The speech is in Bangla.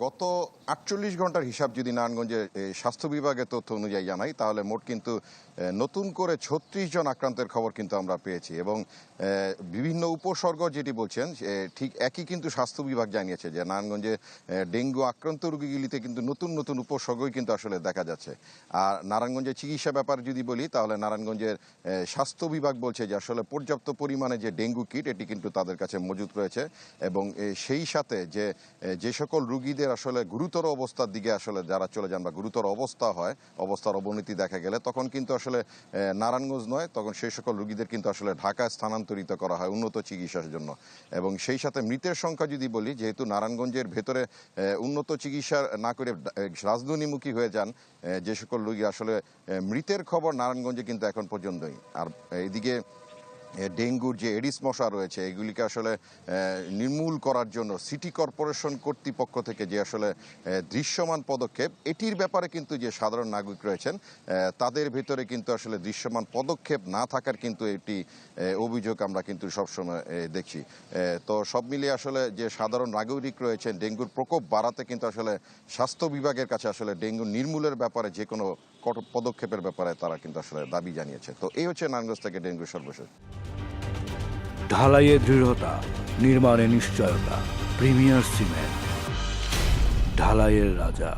গত ৪৮ ঘন্টার হিসাব যদি নারায়ণগঞ্জের স্বাস্থ্য বিভাগের তথ্য অনুযায়ী জানাই, তাহলে মোট কিন্তু নতুন করে ৩৬ জন আক্রান্তের খবর কিন্তু আমরা পেয়েছি। এবং বিভিন্ন উপসর্গ যেটি বলছেন ঠিক একই কিন্তু স্বাস্থ্য বিভাগ জানিয়েছে যে নারায়ণগঞ্জে ডেঙ্গু আক্রান্ত রোগীগুলিতে কিন্তু নতুন নতুন উপসর্গই কিন্তু আসলে দেখা যাচ্ছে। আর নারায়ণগঞ্জের চিকিৎসা ব্যাপার যদি বলি, তাহলে নারায়ণগঞ্জের স্বাস্থ্য বিভাগ বলছে যে আসলে পর্যাপ্ত পরিমাণে যে ডেঙ্গু কিট এটি কিন্তু তাদের কাছে মজুত রয়েছে। এবং সেই সাথে যে সকল রোগীদের আসলে গুরুতর অবস্থার দিকে আসলে যারা চলে যান বা গুরুতর অবস্থা হয়, অবস্থার অবনতি দেখা গেলে, তখন কিন্তু আসলে নারায়ণগঞ্জ নয়, তখন সেই সকল রোগীদের কিন্তু আসলে ঢাকায় স্থানান্তরিত করা হয় উন্নত চিকিৎসার জন্য। এবং সেই সাথে মৃতের সংখ্যা যদি বলি, যেহেতু নারায়ণগঞ্জের ভেতরে উন্নত চিকিৎসা না করে রাজধানীমুখী হয়ে যান যে সকল রোগী, আসলে মৃতের খবর নারায়ণগঞ্জে কিন্তু এখন পর্যন্তই। আর এইদিকে ডেঙ্গুর যে এডিস মশা রয়েছে এগুলিকে আসলে নির্মূল করার জন্য সিটি কর্পোরেশন কর্তৃপক্ষ থেকে যে আসলে দৃশ্যমান পদক্ষেপ, এটির ব্যাপারে কিন্তু যে সাধারণ নাগরিক রয়েছেন তাদের ভিতরে কিন্তু আসলে দৃশ্যমান পদক্ষেপ না থাকার কিন্তু একটি অভিযোগ আমরা কিন্তু সবসময় দেখছি। তো সব মিলিয়ে আসলে যে সাধারণ নাগরিক রয়েছেন, ডেঙ্গুর প্রকোপ বাড়াতে কিন্তু আসলে স্বাস্থ্য বিভাগের কাছে আসলে ডেঙ্গু নির্মূলের ব্যাপারে যে কোনো কঠোর পদক্ষেপের ব্যাপারে তারা কিন্তু আসলে দাবি জানিয়েছে। তো এই হচ্ছে নারায়ণগঞ্জ থেকে ডেঙ্গুর সর্বশেষ। ঢালাইয়ে দৃঢ়তা, নির্মাণে নিশ্চয়তা, প্রিমিয়ার সিমেন্ট, ঢালাইয়ের রাজা।